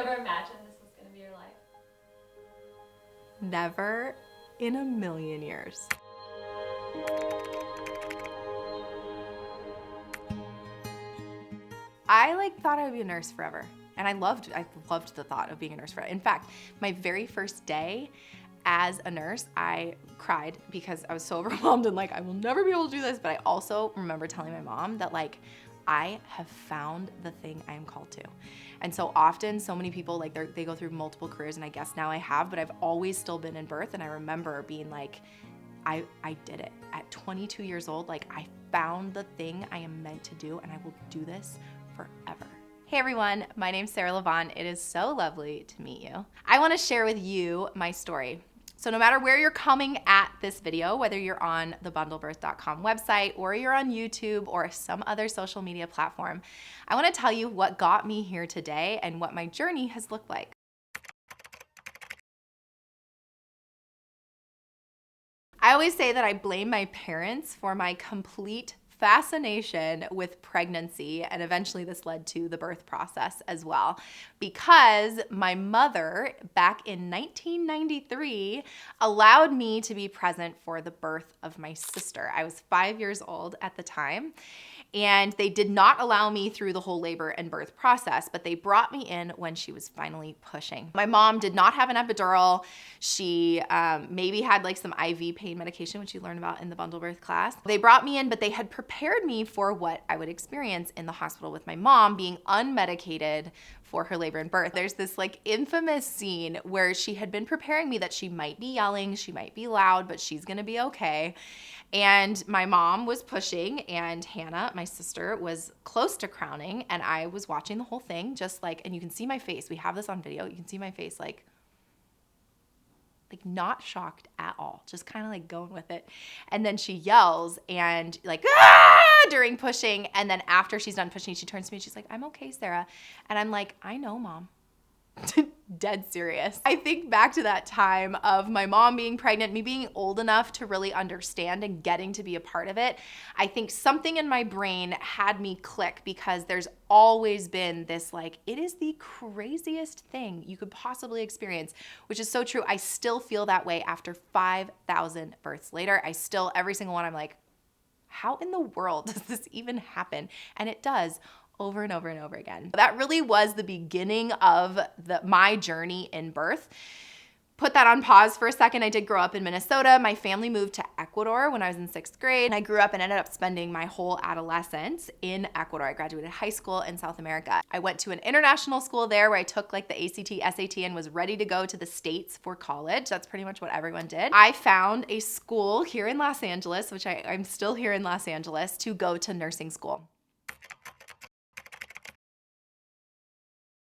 ever imagine this was going to be your life? Never in a million years. I thought I would be a nurse forever. And I loved the thought of being a nurse forever. In fact, my very first day as a nurse, I cried because I was so overwhelmed and I will never be able to do this. But I also remember telling my mom that I have found the thing I am called to. And so often, so many people, they go through multiple careers, and I guess now I have, but I've always still been in birth. And I remember being I did it. At 22 years old, I found the thing I am meant to do, and I will do this forever. Hey everyone, my name's Sarah Lavonne. It is so lovely to meet you. I wanna share with you my story. So no matter where you're coming at this video, whether you're on the bundlebirth.com website or you're on YouTube or some other social media platform, I wanna tell you what got me here today and what my journey has looked like. I always say that I blame my parents for my complete fascination with pregnancy, and eventually this led to the birth process as well, because my mother back in 1993 allowed me to be present for the birth of my sister. I was 5 years old at the time, and they did not allow me through the whole labor and birth process, but they brought me in when she was finally pushing. My mom did not have an epidural. She maybe had some IV pain medication, which you learn about in the bundle birth class. They brought me in, but they had prepared me for what I would experience in the hospital with my mom being unmedicated for her labor and birth. There's this infamous scene where she had been preparing me that she might be yelling, she might be loud, but she's gonna be okay. And my mom was pushing, and Hannah, my sister, was close to crowning, and I was watching the whole thing and you can see my face. We have this on video. You can see my face not shocked at all, just kind of going with it. And then she yells and ah! During pushing. And then after she's done pushing, she turns to me and she's like, "I'm okay, Sarah." And I'm like, "I know, Mom." Dead serious. I think back to that time of my mom being pregnant, me being old enough to really understand and getting to be a part of it. I think something in my brain had me click, because there's always been this it is the craziest thing you could possibly experience, which is so true. I still feel that way after 5,000 births later. I still, every single one, I'm like, how in the world does this even happen? And it does, over and over and over again. That really was the beginning of my journey in birth. Put that on pause for a second. I did grow up in Minnesota. My family moved to Ecuador when I was in 6th grade. I grew up and ended up spending my whole adolescence in Ecuador. I graduated high school in South America. I went to an international school there where I took the ACT, SAT, and was ready to go to the States for college. That's pretty much what everyone did. I found a school here in Los Angeles, which I'm still here in Los Angeles, to go to nursing school.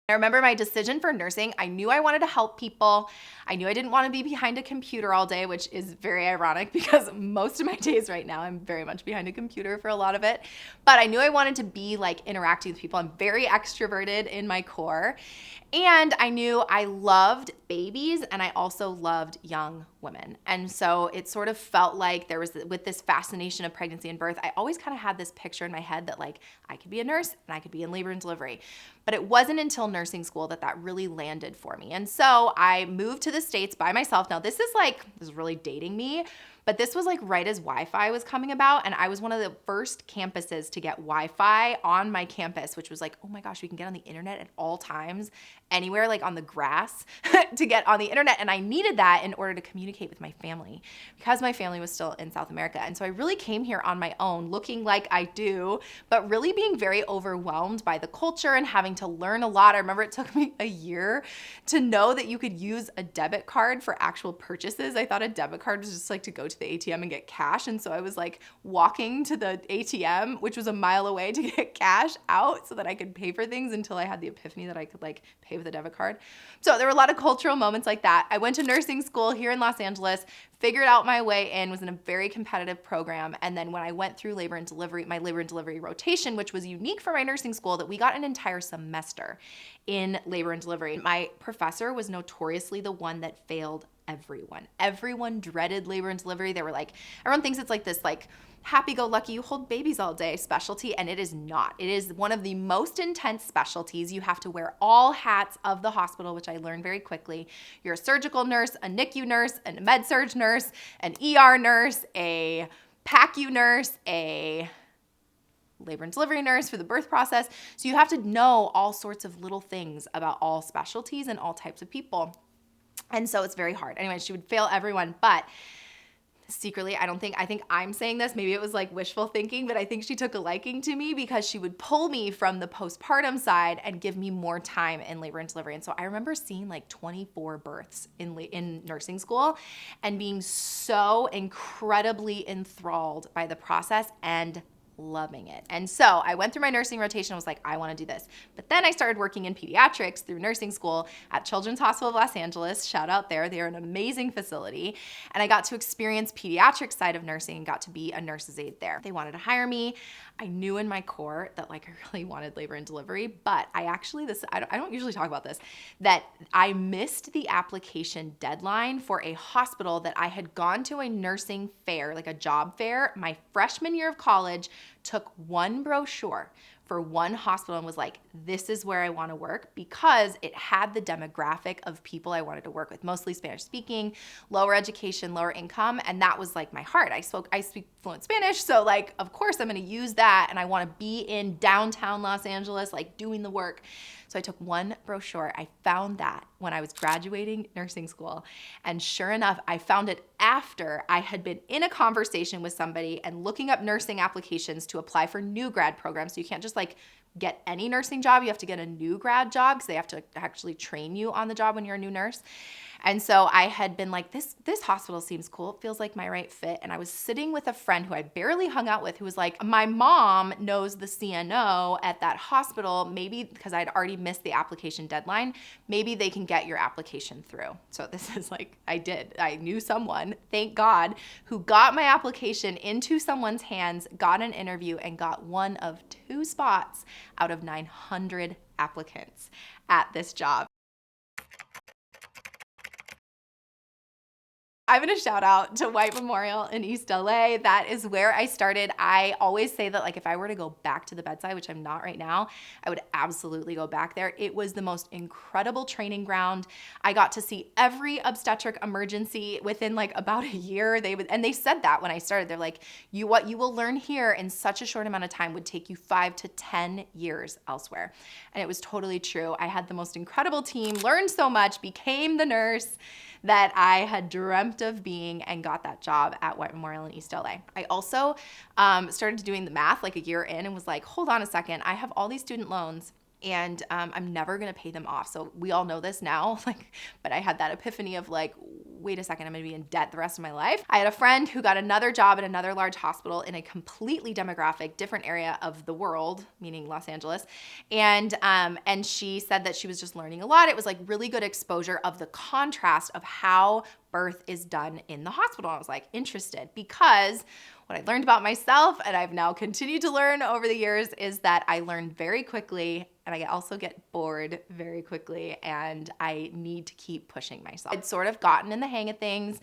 I remember my decision for nursing. I knew I wanted to help people. I knew I didn't want to be behind a computer all day, which is very ironic because most of my days right now, I'm very much behind a computer for a lot of it. But I knew I wanted to be interacting with people. I'm very extroverted in my core. And I knew I loved babies, and I also loved young women. And so it sort of felt like there was, with this fascination of pregnancy and birth, I always kind of had this picture in my head that I could be a nurse and I could be in labor and delivery. But it wasn't until nursing school that really landed for me. And so I moved to the States by myself. Now this is really dating me, but this was right as Wi-Fi was coming about, and I was one of the first campuses to get Wi-Fi on my campus, which was oh my gosh, we can get on the internet at all times, anywhere, on the grass, to get on the internet. And I needed that in order to communicate with my family, because my family was still in South America. And so I really came here on my own, looking like I do, but really being very overwhelmed by the culture and having to learn a lot. I remember it took me a year to know that you could use a debit card for actual purchases. I thought a debit card was just to go to the ATM and get cash. And so I was walking to the ATM, which was a mile away, to get cash out so that I could pay for things, until I had the epiphany that I could pay with a debit card. So there were a lot of cultural moments like that. I went to nursing school here in Los Angeles, figured out my way in, was in a very competitive program. And then when I went through labor and delivery, my labor and delivery rotation, which was unique for my nursing school, that we got an entire semester in labor and delivery. My professor was notoriously the one that failed everyone. Everyone dreaded labor and delivery. They were like, everyone thinks it's like this like happy-go-lucky, you hold babies all day specialty, and it is not. It is one of the most intense specialties. You have to wear all hats of the hospital, which I learned very quickly. You're a surgical nurse, a NICU nurse, a med-surg nurse, an ER nurse, a PACU nurse, a labor and delivery nurse for the birth process. So you have to know all sorts of little things about all specialties and all types of people. And so it's very hard. Anyway, she would fail everyone, but secretly, I think I'm saying this, maybe it was like wishful thinking, but I think she took a liking to me because she would pull me from the postpartum side and give me more time in labor and delivery. And so I remember seeing like 24 births in nursing school and being so incredibly enthralled by the process and loving it. And so I went through my nursing rotation and was like, I want to do this. But then I started working in pediatrics through nursing school at Children's Hospital of Los Angeles. Shout out there. They're an amazing facility. And I got to experience pediatric side of nursing and got to be a nurse's aide there. They wanted to hire me. I knew in my core that like I really wanted labor and delivery, but I don't usually talk about this, that I missed the application deadline for a hospital that I had gone to a nursing fair, like a job fair, my freshman year of college, took one brochure for one hospital and was like, this is where I want to work, because it had the demographic of people I wanted to work with, mostly Spanish speaking, lower education, lower income. And that was like my heart. I speak fluent Spanish. So like, of course I'm going to use that. And I want to be in downtown Los Angeles, like doing the work. So I took one brochure. I found that when I was graduating nursing school. And sure enough, I found it after I had been in a conversation with somebody and looking up nursing applications to apply for new grad programs. So you can't just like get any nursing job. You have to get a new grad job because they have to actually train you on the job when you're a new nurse. And so I had been like, this hospital seems cool. It feels like my right fit. And I was sitting with a friend who I barely hung out with who was like, my mom knows the CNO at that hospital. Maybe because I'd already missed the application deadline, maybe they can get your application through. So this is like, I knew someone, thank God, who got my application into someone's hands, got an interview, and got one of 2 spots out of 900 applicants at this job. I'm going to shout out to White Memorial in East LA. That is where I started. I always say that like if I were to go back to the bedside, which I'm not right now, I would absolutely go back there. It was the most incredible training ground. I got to see every obstetric emergency within like about a year. And they said that when I started. They're like, what you will learn here in such a short amount of time would take you 5 to 10 years elsewhere. And it was totally true. I had the most incredible team, learned so much, became the nurse that I had dreamt of being, and got that job at White Memorial in East LA. I also started doing the math like a year in and was like, hold on a second, I have all these student loans and I'm never gonna pay them off. So we all know this now, but I had that epiphany of like, wait a second, I'm gonna be in debt the rest of my life. I had a friend who got another job at another large hospital in a completely demographic, different area of the world, meaning Los Angeles. And she said that she was just learning a lot. It was like really good exposure of the contrast of how birth is done in the hospital. I was like interested, because what I learned about myself, and I've now continued to learn over the years, is that I learn very quickly and I also get bored very quickly, and I need to keep pushing myself. I'd sort of gotten in the hang of things,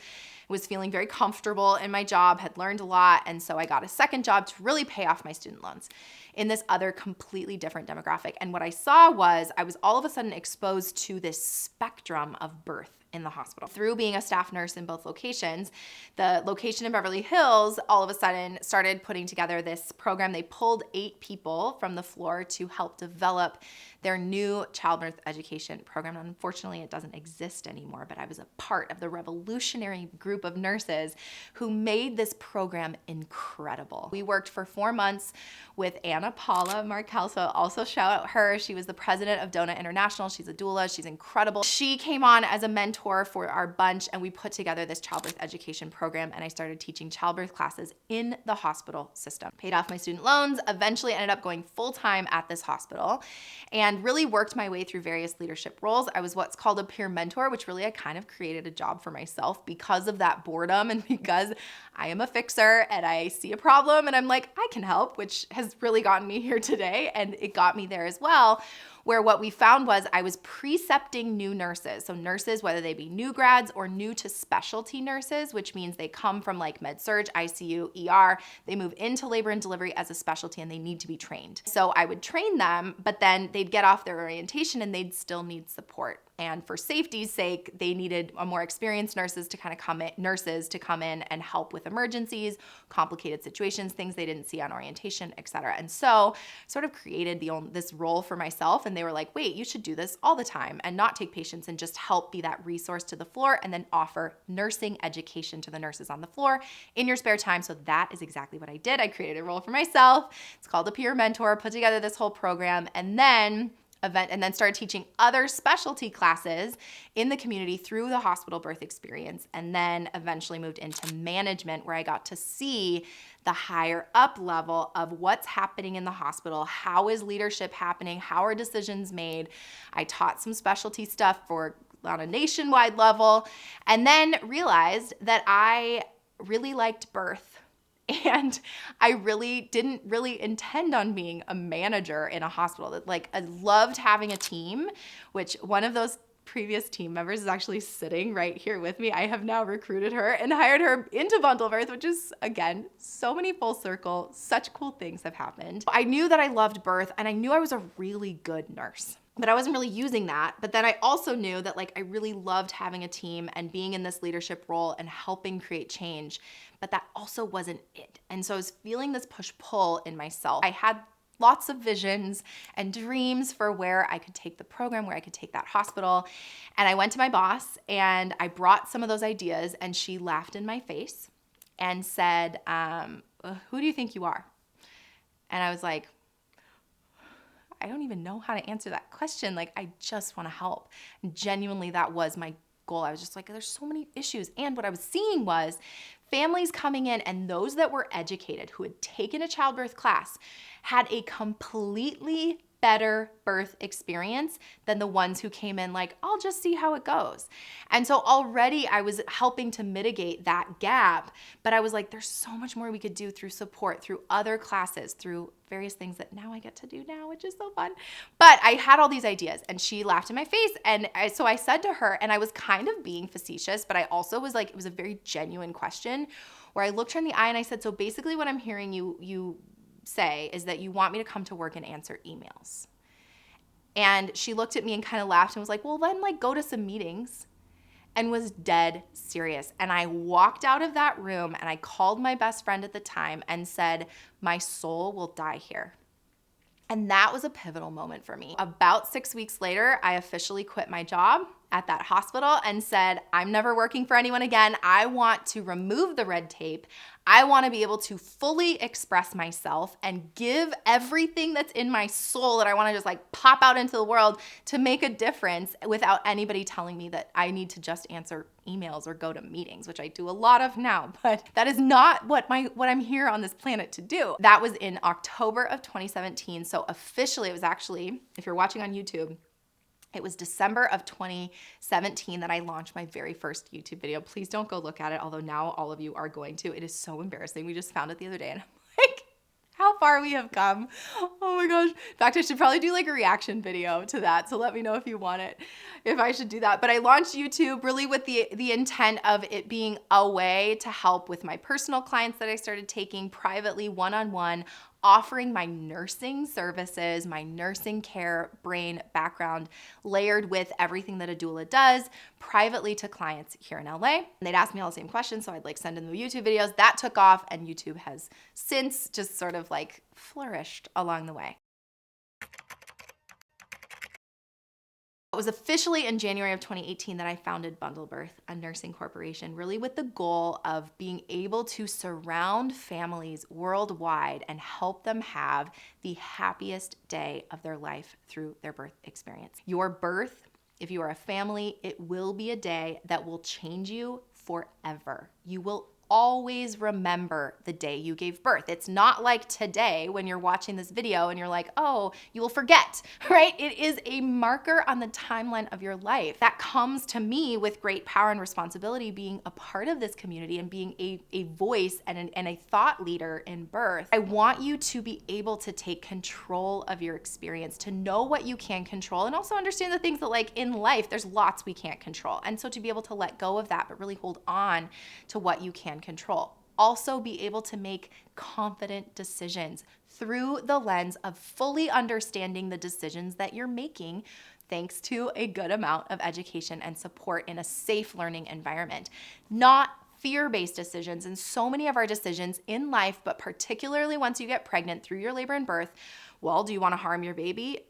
was feeling very comfortable in my job, had learned a lot, and so I got a second job to really pay off my student loans in this other completely different demographic. And what I saw was I was all of a sudden exposed to this spectrum of birth in the hospital. Through being a staff nurse in both locations, the location in Beverly Hills all of a sudden started putting together this program. They pulled 8 people from the floor to help develop their new childbirth education program. Unfortunately, it doesn't exist anymore, but I was a part of the revolutionary group of nurses who made this program incredible. We worked for 4 months with Anna Paula Markel, so also shout out her. She was the president of Dona International. She's a doula. She's incredible. She came on as a mentor for our bunch, and we put together this childbirth education program, and I started teaching childbirth classes in the hospital system. Paid off my student loans, eventually ended up going full-time at this hospital, and really worked my way through various leadership roles. I was what's called a peer mentor, which really I kind of created a job for myself because of that boredom and because I am a fixer and I see a problem and I'm like, I can help, which has really gotten me here today, and it got me there as well, where what we found was I was precepting new nurses. So nurses, whether they be new grads or new to specialty nurses, which means they come from like med surg, ICU, ER, they move into labor and delivery as a specialty and they need to be trained. So I would train them, but then they'd get off their orientation and they'd still need support. And for safety's sake, they needed a more experienced nurses to come in and help with emergencies, complicated situations, things they didn't see on orientation, et cetera. And so sort of created this role for myself. And they were like, wait, you should do this all the time and not take patients and just help be that resource to the floor and then offer nursing education to the nurses on the floor in your spare time. So that is exactly what I did. I created a role for myself. It's called a peer mentor, put together this whole program, and then started teaching other specialty classes in the community through the hospital birth experience, and then eventually moved into management where I got to see the higher up level of what's happening in the hospital, how is leadership happening, how are decisions made. I taught some specialty stuff on a nationwide level, and then realized that I really liked birth. And I didn't really intend on being a manager in a hospital. Like, I loved having a team, which one of those previous team members is actually sitting right here with me. I have now recruited her and hired her into Bundle Birth, which is, again, so many full circle, such cool things have happened. I knew that I loved birth and I knew I was a really good nurse, but I wasn't really using that. But then I also knew that I really loved having a team and being in this leadership role and helping create change, but that also wasn't it. And so I was feeling this push-pull in myself. I had lots of visions and dreams for where I could take the program, where I could take that hospital. And I went to my boss and I brought some of those ideas, and she laughed in my face and said, who do you think you are? And I was like, I don't even know how to answer that question. I just want to help. And genuinely, that was my goal. I was just like, there's so many issues. And what I was seeing was families coming in, and those that were educated, who had taken a childbirth class, had a completely better birth experience than the ones who came in I'll just see how it goes. And so already I was helping to mitigate that gap, but I was like, there's so much more we could do through support, through other classes, through various things that now I get to do now, which is so fun. But I had all these ideas, and she laughed in my face. And so I said to her, and I was kind of being facetious, but I also was like, it was a very genuine question where I looked her in the eye and I said, so basically what I'm hearing you say is that you want me to come to work and answer emails. And she looked at me and kind of laughed and was like, well, then go to some meetings, and was dead serious. And I walked out of that room and I called my best friend at the time and said, my soul will die here. And that was a pivotal moment for me. About 6 weeks later, I officially quit my job at that hospital and said, I'm never working for anyone again. I want to remove the red tape. I want to be able to fully express myself and give everything that's in my soul that I want to just pop out into the world to make a difference without anybody telling me that I need to just answer emails or go to meetings, which I do a lot of now, but that is not what I'm here on this planet to do. That was in October of 2017. So officially, it was actually, if you're watching on YouTube, it was December of 2017 that I launched my very first YouTube video. Please don't go look at it, although now all of you are going to. It is so embarrassing. We just found it the other day and I'm like, how far we have come. Oh my gosh. In fact, I should probably do a reaction video to that. So let me know if you want it, if I should do that. But I launched YouTube really with the intent of it being a way to help with my personal clients that I started taking privately, one-on-one, offering my nursing services, my nursing care brain background, layered with everything that a doula does privately to clients here in LA. And they'd ask me all the same questions, so I'd send them the YouTube videos. That took off, and YouTube has since just sort of flourished along the way. It was officially in January of 2018 that I founded Bundle Birth, a nursing corporation, really with the goal of being able to surround families worldwide and help them have the happiest day of their life through their birth experience. Your birth, if you are a family, it will be a day that will change you forever. You will always remember the day you gave birth. It's not like today when you're watching this video and you're like, oh, you will forget, right? It is a marker on the timeline of your life. That comes to me with great power and responsibility, being a part of this community and being a voice and a thought leader in birth. I want you to be able to take control of your experience, to know what you can control, and also understand the things that, like, in life, there's lots we can't control. And so to be able to let go of that, but really hold on to what you can control. Also be able to make confident decisions through the lens of fully understanding the decisions that you're making, thanks to a good amount of education and support in a safe learning environment. Not fear-based decisions. And so many of our decisions in life, but particularly once you get pregnant through your labor and birth, well, do you want to harm your baby?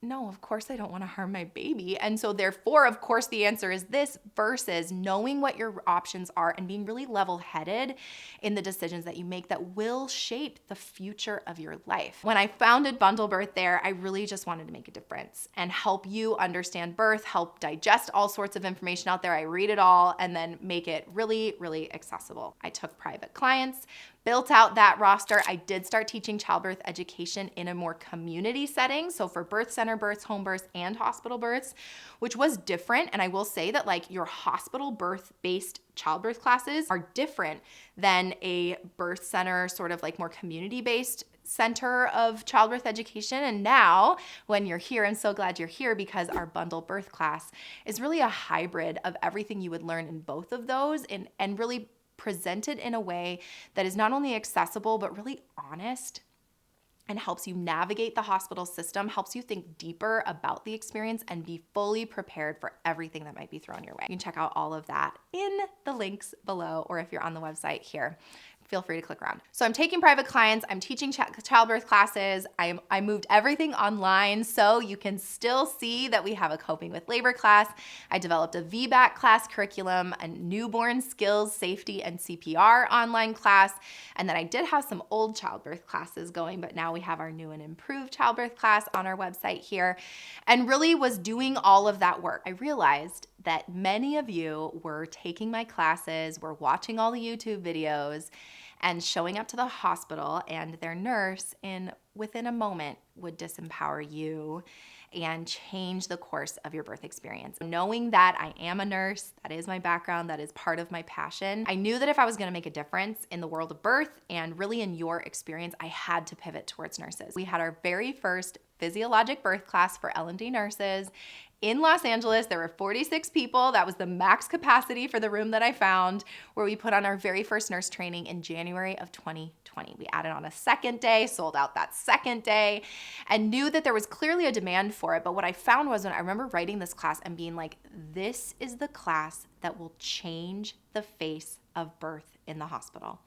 No, of course I don't want to harm my baby. And so therefore, of course, the answer is this, versus knowing what your options are and being really level-headed in the decisions that you make that will shape the future of your life. When I founded Bundle Birth there, I really just wanted to make a difference and help you understand birth, help digest all sorts of information out there. I read it all and then make it really, really accessible. I took private clients, built out that roster. I did start teaching childbirth education in a more community setting. So for birth center births, home births, and hospital births, which was different. And I will say that, like, your hospital birth-based childbirth classes are different than a birth center, sort of like more community-based center of childbirth education. And now when you're here, I'm so glad you're here, because our bundle birth class is really a hybrid of everything you would learn in both of those, and really presented in a way that is not only accessible, but really honest and helps you navigate the hospital system, helps you think deeper about the experience and be fully prepared for everything that might be thrown your way. You can check out all of that in the links below, or if you're on the website here, feel free to click around. So I'm taking private clients, I'm teaching childbirth classes, I moved everything online so you can still see that we have a coping with labor class. I developed a VBAC class curriculum, a newborn skills, safety, and CPR online class, and then I did have some old childbirth classes going, but now we have our new and improved childbirth class on our website here, and really was doing all of that work. I realized that many of you were taking my classes, were watching all the YouTube videos, and showing up to the hospital, and their nurse within a moment would disempower you and change the course of your birth experience. Knowing that I am a nurse, that is my background, that is part of my passion, I knew that if I was gonna make a difference in the world of birth and really in your experience, I had to pivot towards nurses. We had our very first physiologic birth class for L&D nurses in Los Angeles. There were 46 people. That was the max capacity for the room that I found, where we put on our very first nurse training in January of 2020. We added on a second day, sold out that second day, and knew that there was clearly a demand for it. But what I found was, when I remember writing this class and being like, this is the class that will change the face of birth in the hospital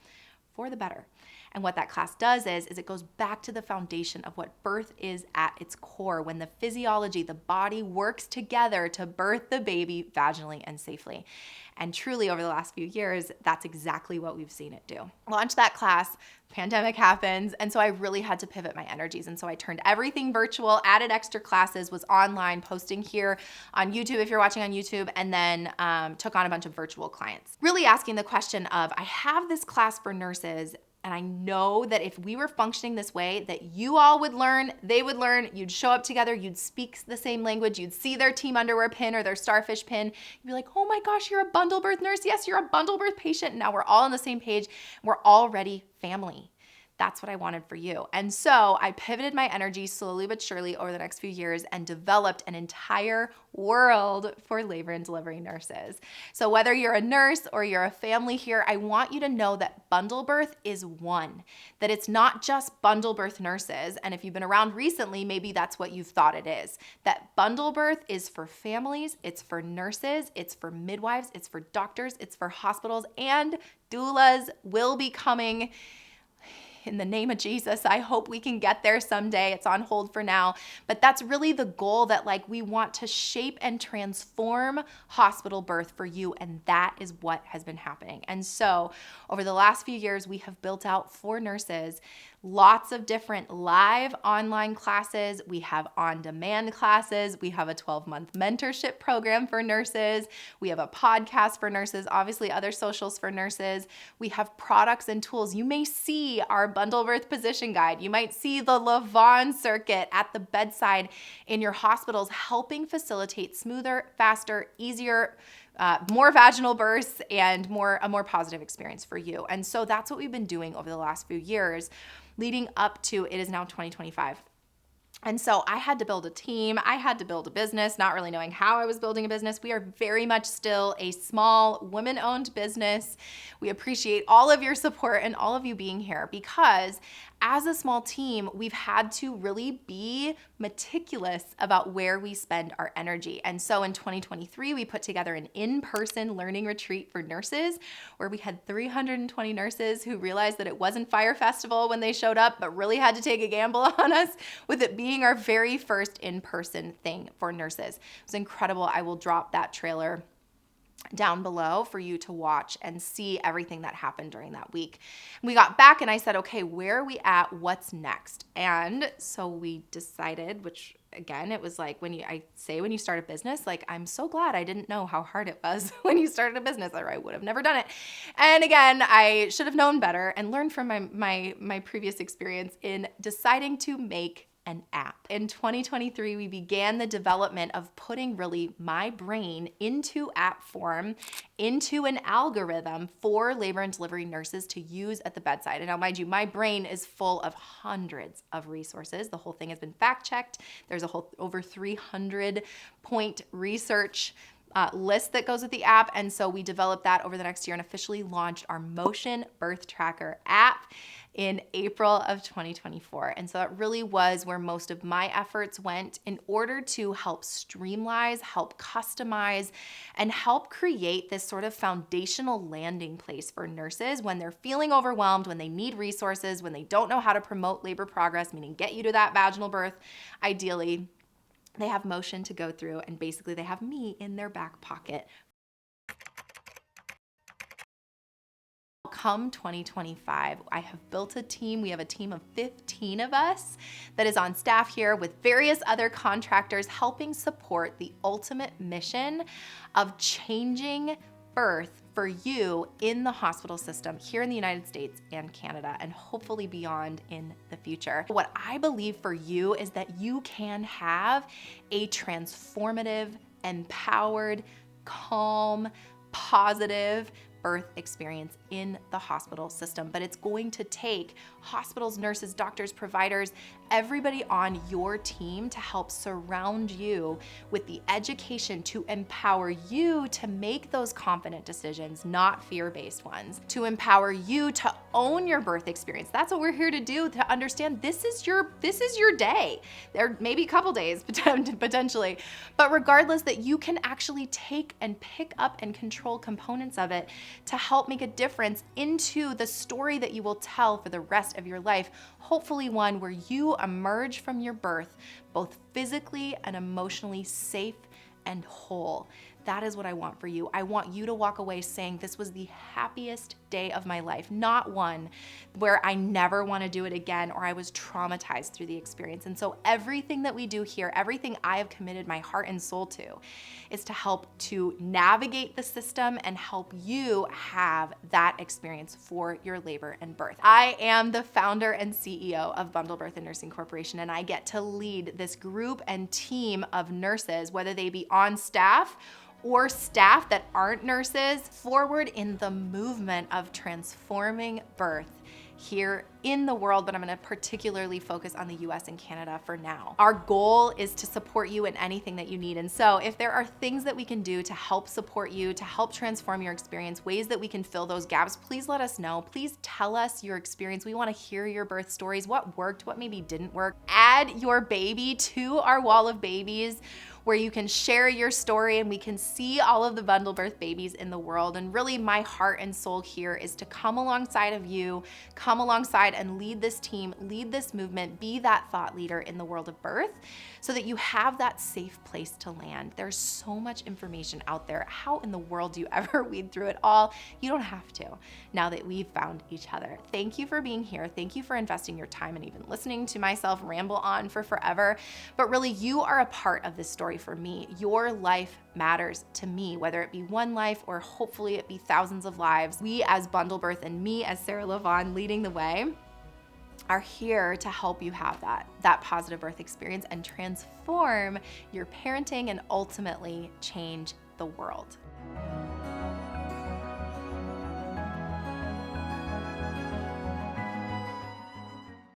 for the better. And what that class does is it goes back to the foundation of what birth is at its core, when the physiology, the body works together to birth the baby vaginally and safely. And truly, over the last few years, that's exactly what we've seen it do. Launched that class, pandemic happens, and so I really had to pivot my energies. And so I turned everything virtual, added extra classes, was online, posting here on YouTube if you're watching on YouTube, and then took on a bunch of virtual clients. Really asking the question of, I have this class for nurses, and I know that if we were functioning this way, that you all would learn, they would learn, you'd show up together, you'd speak the same language, you'd see their team underwear pin or their starfish pin. You'd be like, oh my gosh, you're a bundle birth nurse. Yes, you're a bundle birth patient. Now we're all on the same page. We're already family. That's what I wanted for you. And so I pivoted my energy slowly but surely over the next few years and developed an entire world for labor and delivery nurses. So whether you're a nurse or you're a family here, I want you to know that bundle birth is one, that it's not just bundle birth nurses. And if you've been around recently, maybe that's what you've thought it is. That bundle birth is for families, it's for nurses, it's for midwives, it's for doctors, it's for hospitals, and doulas will be coming. In the name of Jesus, I hope we can get there someday. It's on hold for now, but that's really the goal, that like we want to shape and transform hospital birth for you, and that is what has been happening. And so over the last few years, we have built out for nurses Lots of different live online classes. We have on-demand classes. We have a 12-month mentorship program for nurses. We have a podcast for nurses, obviously other socials for nurses. We have products and tools. You may see our bundle birth position guide. You might see the Lavonne circuit at the bedside in your hospitals, helping facilitate smoother, faster, easier, more vaginal births and a more positive experience for you. And so that's what we've been doing over the last few years, leading up to it is now 2025. And so I had to build a team. I had to build a business, not really knowing how I was building a business. We are very much still a small women-owned business. We appreciate all of your support and all of you being here, because as a small team, we've had to really be meticulous about where we spend our energy. And so in 2023, we put together an in-person learning retreat for nurses where we had 320 nurses who realized that it wasn't Fire Festival when they showed up, but really had to take a gamble on us with it being our very first in-person thing for nurses. It was incredible. I will drop that trailer down below for you to watch and see everything that happened during that week. We got back and I said, okay, where are we at? What's next? And so we decided, which again, it was like when you start a business, like, I'm so glad I didn't know how hard it was when you started a business, or I would have never done it. And again, I should have known better and learned from my previous experience in deciding to make an app. In 2023, we began the development of putting really my brain into app form, into an algorithm for labor and delivery nurses to use at the bedside. And now, mind you, my brain is full of hundreds of resources. The whole thing has been fact checked. There's a whole over 300 point research list that goes with the app. And so we developed that over the next year and officially launched our Motion Birth Tracker app in April of 2024. And so that really was where most of my efforts went in order to help streamline, help customize, and help create this sort of foundational landing place for nurses when they're feeling overwhelmed, when they need resources, when they don't know how to promote labor progress, meaning get you to that vaginal birth, ideally. They have Motion to go through, and basically they have me in their back pocket. Come 2025, I have built a team. We have a team of 15 of us that is on staff here with various other contractors helping support the ultimate mission of changing birth for you in the hospital system here in the United States and Canada, and hopefully beyond in the future. What I believe for you is that you can have a transformative, empowered, calm, positive birth experience in the hospital system. But it's going to take hospitals, nurses, doctors, providers, everybody on your team to help surround you with the education to empower you to make those confident decisions, not fear-based ones, to empower you to own your birth experience. That's what we're here to do, to understand this is your day. There may be a couple days potentially, but regardless, that you can actually take and pick up and control components of it to help make a difference into the story that you will tell for the rest of your life. Hopefully one where you emerge from your birth both physically and emotionally safe and whole. That is what I want for you. I want you to walk away saying this was the happiest day of my life, not one where I never want to do it again or I was traumatized through the experience. And so everything that we do here, everything I have committed my heart and soul to, is to help to navigate the system and help you have that experience for your labor and birth. I am the founder and CEO of Bundle Birth and Nursing Corporation, and I get to lead this group and team of nurses, whether they be on staff or staff that aren't nurses, forward in the movement of transforming birth here in the world, but I'm gonna particularly focus on the US and Canada for now. Our goal is to support you in anything that you need. And so if there are things that we can do to help support you, to help transform your experience, ways that we can fill those gaps, please let us know. Please tell us your experience. We wanna hear your birth stories, what worked, what maybe didn't work. Add your baby to our wall of babies where you can share your story and we can see all of the bundle birth babies in the world. And really my heart and soul here is to come alongside of you, come alongside and lead this team, lead this movement, be that thought leader in the world of birth so that you have that safe place to land. There's so much information out there. How in the world do you ever weed through it all? You don't have to now that we've found each other. Thank you for being here. Thank you for investing your time and even listening to myself ramble on for forever. But really, you are a part of this story for me. Your life matters to me, whether it be one life or hopefully it be thousands of lives. We as Bundle Birth and me as Sarah Lavonne leading the way are here to help you have that positive birth experience and transform your parenting and ultimately change the world.